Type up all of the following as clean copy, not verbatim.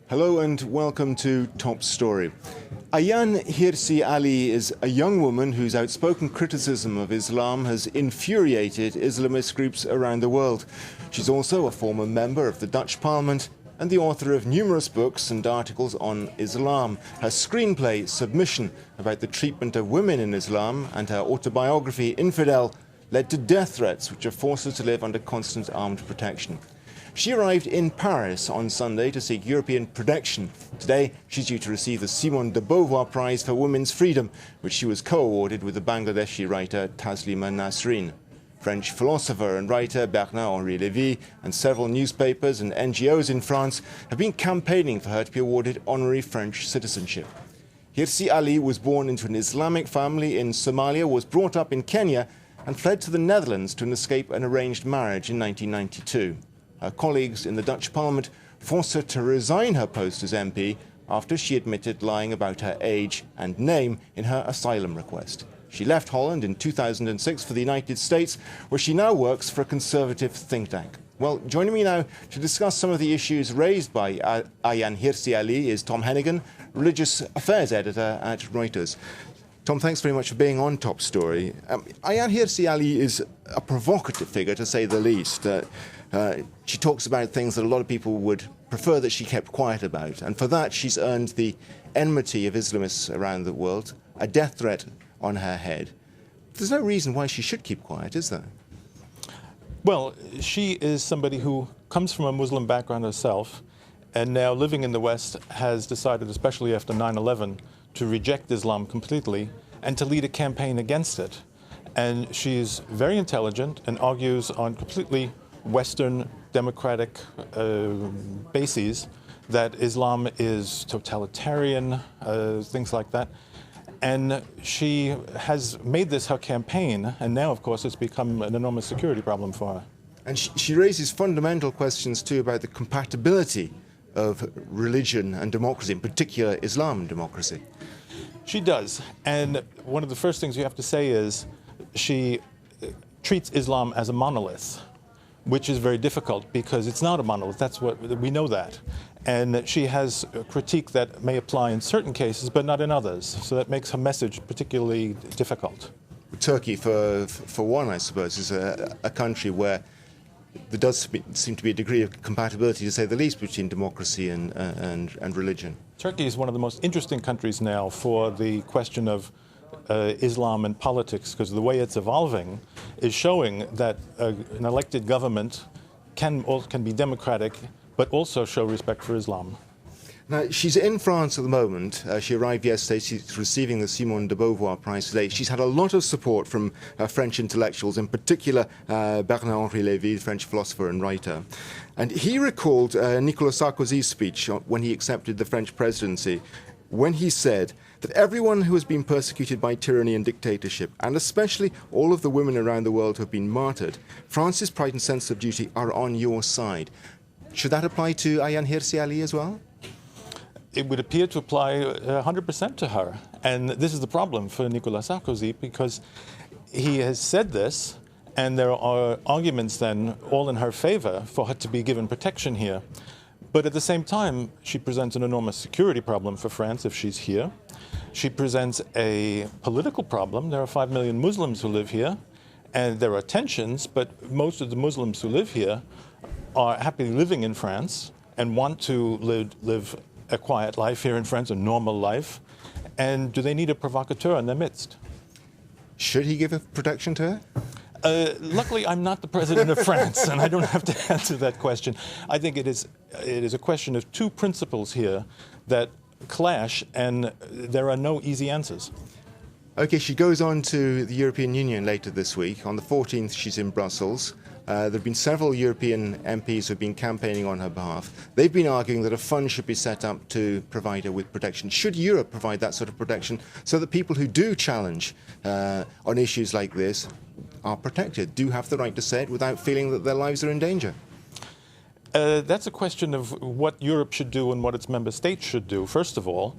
Hello and welcome to Top Story. Ayaan Hirsi Ali is a young woman whose outspoken criticism of Islam has infuriated Islamist groups around the world. She's also a former member of the Dutch Parliament and the author of numerous books and articles on Islam. Her screenplay, Submission, about the treatment of women in Islam, and her autobiography, Infidel, led to death threats which have forced her to live under constant armed protection. She arrived in Paris on Sunday to seek European protection. Today, she's due to receive the Simone de Beauvoir Prize for Women's Freedom, which she was co-awarded with the Bangladeshi writer Taslima Nasreen. French philosopher and writer Bernard-Henri Lévy and several newspapers and NGOs in France have been campaigning for her to be awarded honorary French citizenship. Hirsi Ali was born into an Islamic family in Somalia, was brought up in Kenya, and fled to the Netherlands to escape an arranged marriage in 1992. Her colleagues in the Dutch Parliament forced her to resign her post as MP after she admitted lying about her age and name in her asylum request. She left Holland in 2006 for the United States, where she now works for a conservative think tank. Well, joining me now to discuss some of the issues raised by Ayaan Hirsi Ali is Tom Hennigan, religious affairs editor at Reuters. Tom, thanks very much for being on Top Story. Ayaan Hirsi Ali is a provocative figure, to say the least. She talks about things that a lot of people would prefer that she kept quiet about, and for that she's earned the enmity of Islamists around the world, a death threat on her head. There's no reason why she should keep quiet, is there? Well, she is somebody who comes from a Muslim background herself, and now living in the West has decided, especially after 9/11, to reject Islam completely and to lead a campaign against it. And she's very intelligent and argues on completely Western democratic bases that Islam is totalitarian, things like that. And she has made this her campaign, and now, of course, it's become an enormous security problem for her. And she raises fundamental questions, too, about the compatibility of religion and democracy, in particular Islam and democracy. She does. And one of the first things you have to say is she treats Islam as a monolith, which is very difficult because it's not a monolith. We know that. And she has a critique that may apply in certain cases, but not in others. So that makes her message particularly difficult. Turkey, for one, I suppose, is a country where there does seem to be a degree of compatibility, to say the least, between democracy and religion. Turkey is one of the most interesting countries now for the question of Islam and politics, because the way it's evolving is showing that an elected government can be democratic, but also show respect for Islam. Now, she's in France at the moment. She arrived yesterday. She's receiving the Simone de Beauvoir Prize today. She's had a lot of support from French intellectuals, in particular Bernard-Henri Lévy, the French philosopher and writer. And he recalled Nicolas Sarkozy's speech when he accepted the French presidency, when he said that everyone who has been persecuted by tyranny and dictatorship, and especially all of the women around the world who have been martyred, France's pride and sense of duty are on your side. Should that apply to Ayaan Hirsi Ali as well? It would appear to apply 100% to her. And this is the problem for Nicolas Sarkozy, because he has said this, and there are arguments then all in her favor for her to be given protection here. But at the same time, she presents an enormous security problem for France if she's here. She presents a political problem. There are 5 million Muslims who live here, and there are tensions, but most of the Muslims who live here are happily living in France and want to live a quiet life here in France, a normal life. And do they need a provocateur in their midst? Should he give a protection to her? Luckily, I'm not the president of France, and I don't have to answer that question. I think it is a question of two principles here that clash, and there are no easy answers. Okay, she goes on to the European Union later this week. On the 14th, she's in Brussels. There have been several European MPs who have been campaigning on her behalf. They've been arguing that a fund should be set up to provide her with protection. Should Europe provide that sort of protection so that people who do challenge on issues like this are protected, do have the right to say it without feeling that their lives are in danger? That's a question of what Europe should do and what its member states should do. First of all,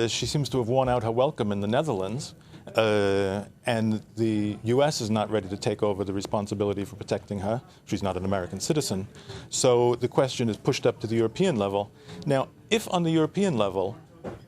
she seems to have worn out her welcome in the Netherlands, And the US is not ready to take over the responsibility for protecting her. She's not an American citizen. So the question is pushed up to the European level. Now, if on the European level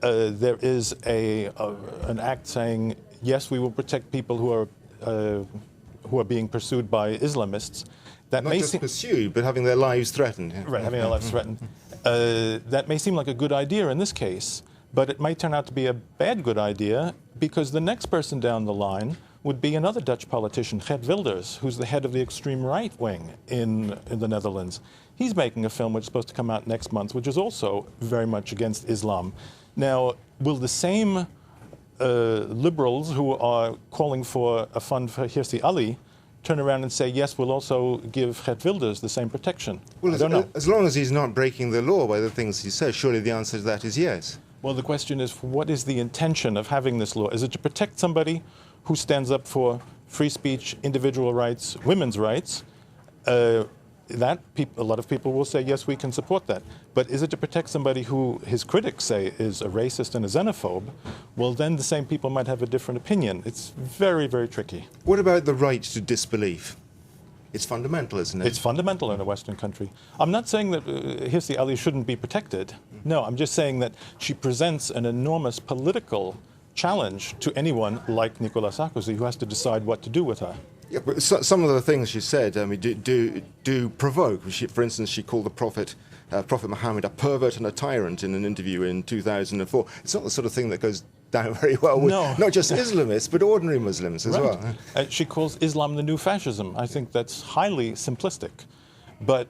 there is an act saying, yes, we will protect people who are being pursued by Islamists, that Not may just seem pursued, but having their lives threatened. Yeah. right, having their lives threatened. That may seem like a good idea in this case, but it might turn out to be a good idea because the next person down the line would be another Dutch politician, Geert Wilders, who's the head of the extreme right wing in the Netherlands. He's making a film which is supposed to come out next month, which is also very much against Islam. Now, will the same liberals who are calling for a fund for Hirsi Ali turn around and say, yes, we'll also give Geert Wilders the same protection? Well, I don't know. as long as he's not breaking the law by the things he says, surely the answer to that is yes. Well, the question is, what is the intention of having this law? Is it to protect somebody who stands up for free speech, individual rights, women's rights? A lot of people will say, yes, we can support that. But is it to protect somebody who his critics say is a racist and a xenophobe? Well, then the same people might have a different opinion. It's very, very tricky. What about the right to disbelief? It's fundamental, isn't it? It's fundamental in a Western country. I'm not saying that Hirsi Ali shouldn't be protected. No, I'm just saying that she presents an enormous political challenge to anyone like Nicolas Sarkozy, who has to decide what to do with her. Yeah, but some of the things she said, I mean, do provoke. For instance, she called the Prophet Muhammad a pervert and a tyrant in an interview in 2004. It's not the sort of thing that goes down very well with not just Islamists, but ordinary Muslims as well. She calls Islam the new fascism. I think that's highly simplistic. But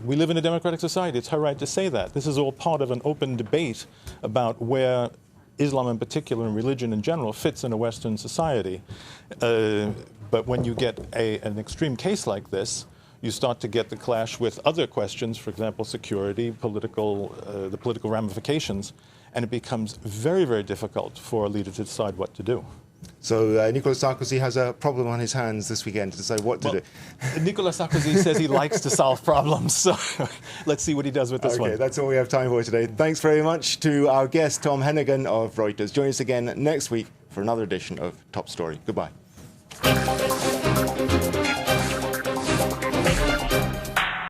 we live in a democratic society. It's her right to say that. This is all part of an open debate about where Islam in particular and religion in general fits in a Western society. But when you get an extreme case like this, you start to get the clash with other questions, for example, security, the political ramifications, and it becomes very, very difficult for a leader to decide what to do. So Nicolas Sarkozy has a problem on his hands this weekend to decide what to do. Nicolas Sarkozy says he likes to solve problems, so let's see what he does with this one. Okay, that's all we have time for today. Thanks very much to our guest, Tom Hennigan of Reuters. Join us again next week for another edition of Top Story. Goodbye.